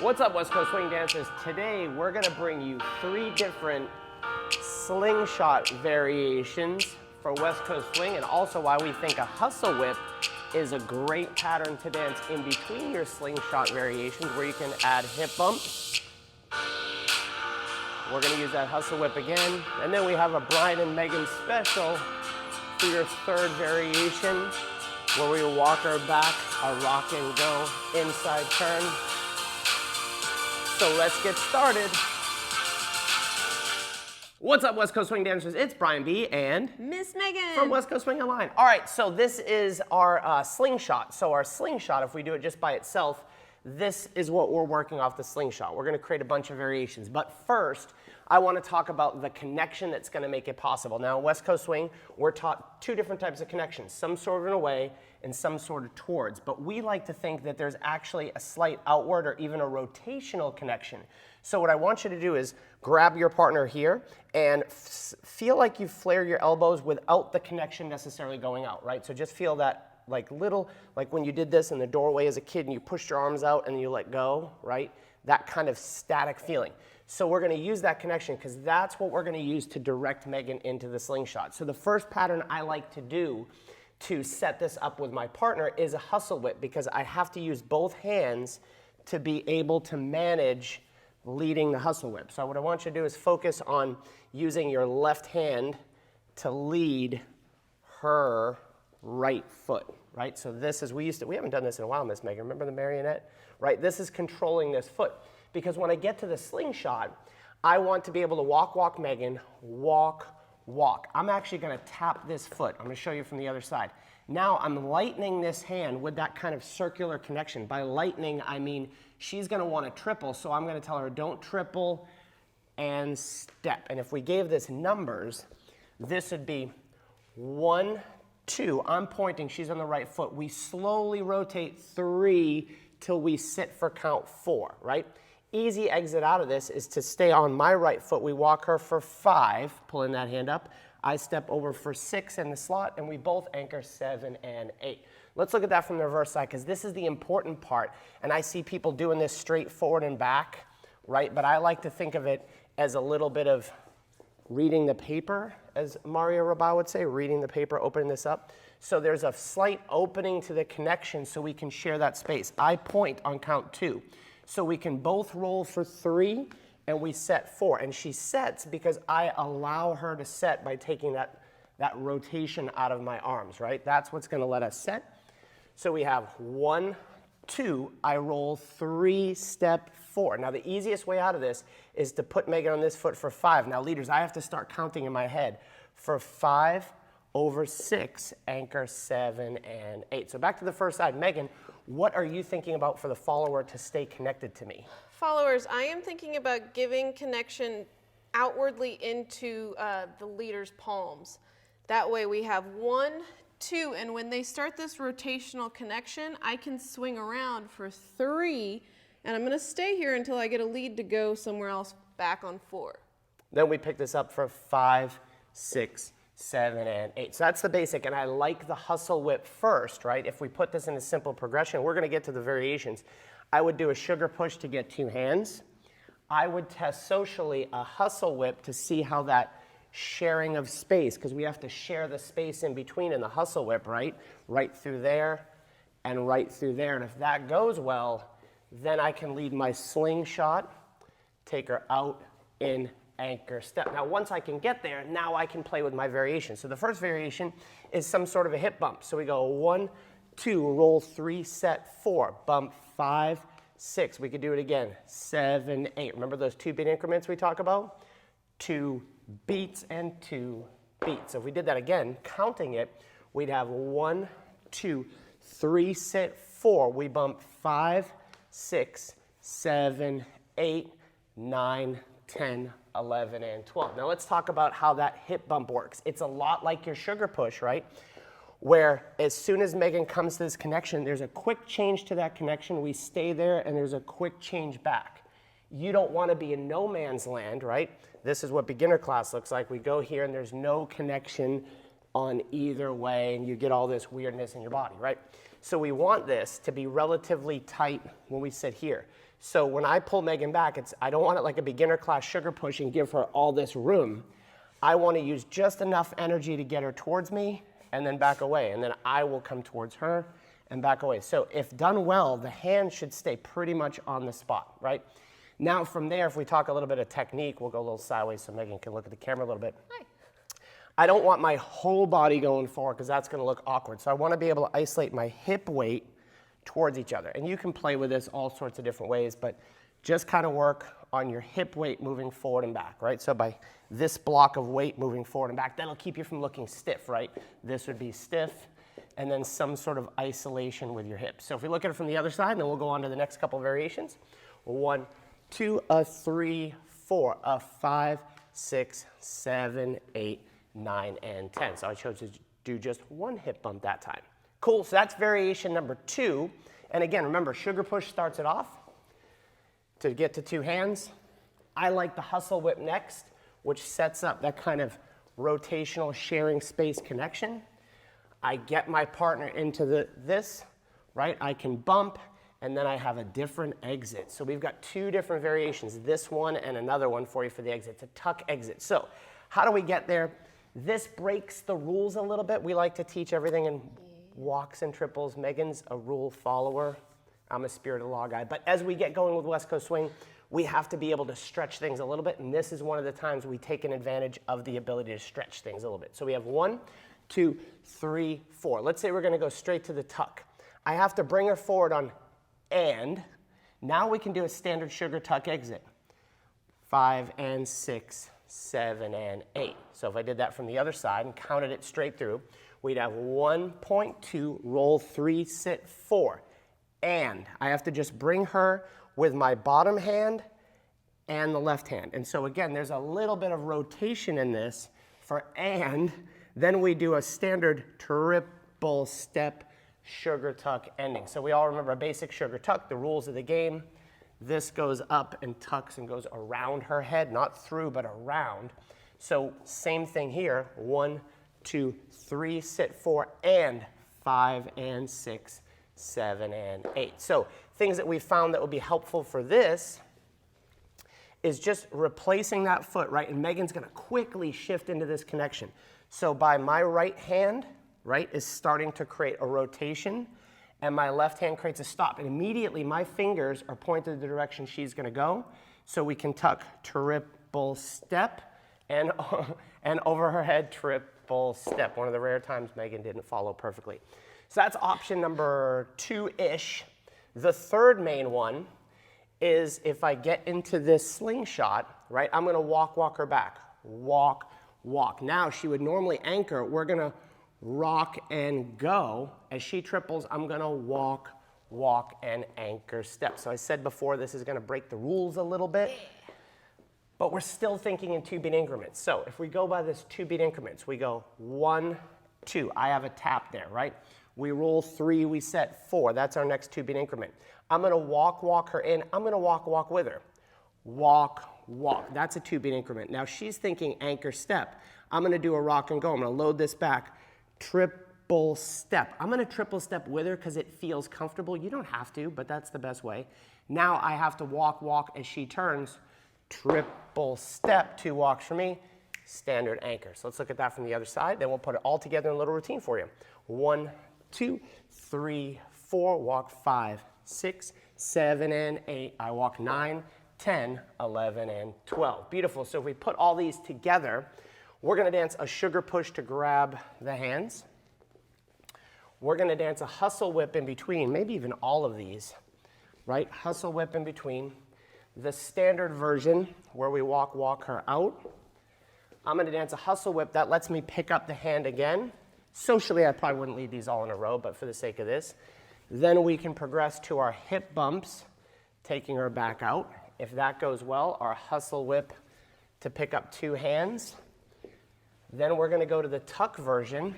What's up, West Coast Swing dancers? Today we're going to bring you 3 different slingshot variations for West Coast Swing, and also why we think a hustle whip is a great pattern to dance in between your slingshot variations, where you can add hip bumps. We're going to use that hustle whip again, and then we have a Brian and Megan special for your 3rd variation, where we walk our back, a rock and go inside turn. So let's get started. What's up, West Coast Swing dancers? It's Brian B. and Miss Megan from West Coast Swing Online. All right, so this is our slingshot. So our slingshot, if we do it just by itself, this is what we're working off the slingshot. We're going to create a bunch of variations. But first, I want to talk about the connection that's going to make it possible. Now, in West Coast Swing, we're taught 2 different types of connections, some sort of in a way and some sort of towards. But we like to think that there's actually a slight outward or even a rotational connection. So what I want you to do is grab your partner here and feel like you flare your elbows without the connection necessarily going out, right? So just feel that like when you did this in the doorway as a kid and you pushed your arms out and you let go, right? That kind of static feeling. So we're going to use that connection because that's what we're going to use to direct Megan into the slingshot. So the first pattern I like to do to set this up with my partner is a hustle whip, because I have to use both hands to be able to manage leading the hustle whip. So what I want you to do is focus on using your left hand to lead her right foot, right? So this is, we haven't done this in a while, Miss Megan. Remember the marionette? Right? This is controlling this foot. Because when I get to the slingshot, I want to be able to walk, Megan, walk. I'm actually going to tap this foot. I'm going to show you from the other side. Now I'm lightening this hand with that kind of circular connection. By lightening, I mean she's going to want to triple, so I'm going to tell her don't triple and step. And if we gave this numbers, this would be 1, 2. I'm pointing, she's on the right foot. We slowly rotate 3 till we sit for count 4, right? Easy exit out of this is to stay on my right foot. We walk her for 5, pulling that hand up. I step over for 6 in the slot, and we both anchor 7 and 8. Let's look at that from the reverse side, because this is the important part. And I see people doing this straight forward and back, right? But I like to think of it as a little bit of reading the paper, as Mario Rabau would say, reading the paper, opening this up. So there's a slight opening to the connection so we can share that space. I point on count 2. So we can both roll for 3 and we set 4. And she sets because I allow her to set by taking that rotation out of my arms, right? That's what's going to let us set. So we have 1, 2, I roll 3, step 4. Now the easiest way out of this is to put Megan on this foot for 5. Now leaders, I have to start counting in my head. For 5, over 6, anchor 7 and 8. So back to the first side. Megan, what are you thinking about for the follower to stay connected to me? Followers, I am thinking about giving connection outwardly into the leader's palms. That way we have 1, 2, and when they start this rotational connection, I can swing around for 3, and I'm going to stay here until I get a lead to go somewhere else back on 4. Then we pick this up for 5, 6, 7, and 8. So that's the basic, and I like the hustle whip first, right? If we put this in a simple progression, we're going to get to the variations. I would do a sugar push to get 2 hands. I would test socially a hustle whip to see how that sharing of space, because we have to share the space in between in the hustle whip, right? Right through there and right through there. And if that goes well, then I can lead my slingshot, take her out in anchor step. Now once I can get there, now I can play with my variation. So the first variation is some sort of a hip bump. So we go 1, 2, roll 3, set 4, bump 5, 6. We could do it again, 7, 8. Remember those 2-beat increments we talk about? 2 beats and 2 beats. So if we did that again, counting it, we'd have 1, 2, 3, sit 4. We bump 5, 6, 7, 8, 9, 10, 11, and 12. Now let's talk about how that hip bump works. It's a lot like your sugar push, right? Where as soon as Megan comes to this connection, there's a quick change to that connection. We stay there, and there's a quick change back. You don't want to be in no man's land, right? This is what beginner class looks like. We go here, and there's no connection on either way, and you get all this weirdness in your body, right? So we want this to be relatively tight when we sit here. So when I pull Megan back, I don't want it like a beginner class sugar push and give her all this room. I want to use just enough energy to get her towards me and then back away. And then I will come towards her and back away. So if done well, the hand should stay pretty much on the spot, right? Now from there, if we talk a little bit of technique, we'll go a little sideways so Megan can look at the camera a little bit. Hi. I don't want my whole body going forward because that's going to look awkward. So I want to be able to isolate my hip weight towards each other. And you can play with this all sorts of different ways, but just kind of work on your hip weight moving forward and back, right? So by this block of weight moving forward and back, that'll keep you from looking stiff, right? This would be stiff, and then some sort of isolation with your hips. So if we look at it from the other side, and then we'll go on to the next couple of variations. 1, 2, 3, 4, 5, 6, 7, 8, 9, and 10. So I chose to do just one hip bump that time. Cool, so that's variation number 2. And again, remember, sugar push starts it off to get to 2 hands. I like the hustle whip next, which sets up that kind of rotational sharing space connection. I get my partner into this, right? I can bump, and then I have a different exit. So we've got 2 different variations, this one and another one for you for the exit. It's a tuck exit. So how do we get there? This breaks the rules a little bit. We like to teach everything in walks and triples. Megan's a rule follower. I'm a spirit of the law guy. But as we get going with West Coast Swing, we have to be able to stretch things a little bit. And this is one of the times we take an advantage of the ability to stretch things a little bit. So we have 1, 2, 3, 4. Let's say we're going to go straight to the tuck. I have to bring her forward on and. Now we can do a standard sugar tuck exit. 5 and 6, 7 and 8. So if I did that from the other side and counted it straight through, we'd have 1.2, roll 3, sit 4. And I have to just bring her with my bottom hand and the left hand. And so again, there's a little bit of rotation in this for and. Then we do a standard triple step sugar tuck ending. So we all remember a basic sugar tuck, the rules of the game. This goes up and tucks and goes around her head, not through, but around. So same thing here, 1, 2, 3, sit 4, and 5 and 6, 7 and 8. So things that we found that would be helpful for this is just replacing that foot, right? And Megan's gonna quickly shift into this connection. So by my right hand, right, is starting to create a rotation, and my left hand creates a stop. And immediately my fingers are pointed the direction she's gonna go. So we can tuck triple step and over her head, triple step. One of the rare times Megan didn't follow perfectly. So that's option number 2-ish. The third main one is if I get into this slingshot, right, I'm gonna walk her back. Walk. Now she would normally anchor. We're gonna rock and go. As she triples, I'm gonna walk, and anchor step. So I said before, this is gonna break the rules a little bit, but we're still thinking in 2-beat increments. So if we go by this 2-beat increments, we go 1, 2. I have a tap there, right? We roll 3, we set 4. That's our next 2-beat increment. I'm gonna walk her in. I'm gonna walk with her. Walk. That's a 2-beat increment. Now she's thinking anchor step. I'm gonna do a rock and go. I'm gonna load this back. Triple step. I'm gonna triple step with her because it feels comfortable. You don't have to, but that's the best way. Now I have to walk as she turns. Triple step, 2 walks for me. Standard anchor. So let's look at that from the other side. Then we'll put it all together in a little routine for you. 1, 2, 3, 4. Walk 5, 6, 7, and 8. I walk 9, 10, 11, and 12. Beautiful. So if we put all these together, we're going to dance a sugar push to grab the hands. We're going to dance a hustle whip in between, maybe even all of these, right? Hustle whip in between. The standard version where we walk her out. I'm going to dance a hustle whip that lets me pick up the hand again. Socially, I probably wouldn't lead these all in a row, but for the sake of this. Then we can progress to our hip bumps, taking her back out. If that goes well, our hustle whip to pick up 2 hands. Then we're going to go to the tuck version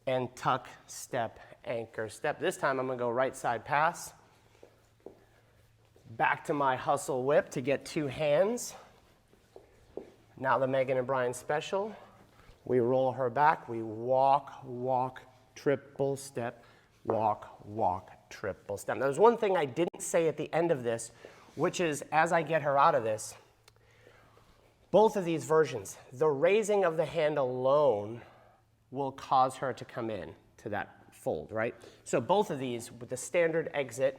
and tuck, step, anchor, step. This time I'm going to go right side pass. Back to my hustle whip to get 2 hands. Now the Megan and Brian special. We roll her back. We walk, triple step, walk, walk, triple step. Now, there's one thing I didn't say at the end of this, which is as I get her out of this, both of these versions, the raising of the hand alone will cause her to come in to that fold, right? So both of these with the standard exit,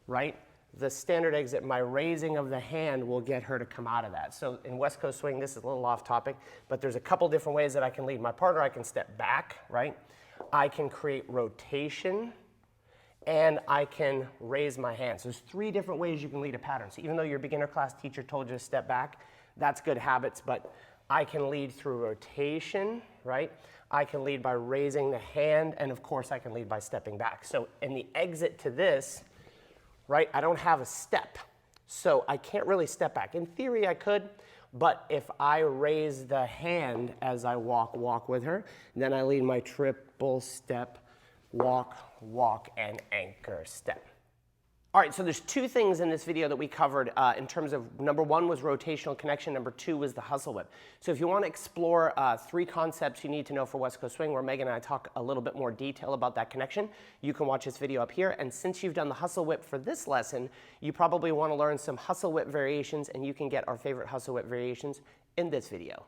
right? The standard exit, my raising of the hand will get her to come out of that. So in West Coast swing, this is a little off topic, but there's a couple different ways that I can lead my partner. I can step back, right? I can create rotation, and I can raise my hand. So there's 3 different ways you can lead a pattern. So even though your beginner class teacher told you to step back, that's good habits, but I can lead through rotation, right? I can lead by raising the hand, and of course I can lead by stepping back. So in the exit to this, right, I don't have a step, so I can't really step back. In theory I could, but if I raise the hand as I walk with her, then I lead my triple step, walk, walk, and anchor step. All right, so there's 2 things in this video that we covered in terms of, number 1 was rotational connection, number 2 was the hustle whip. So if you want to explore 3 concepts you need to know for West Coast swing, where Megan and I talk a little bit more detail about that connection, you can watch this video up here. And since you've done the hustle whip for this lesson, you probably want to learn some hustle whip variations, and you can get our favorite hustle whip variations in this video.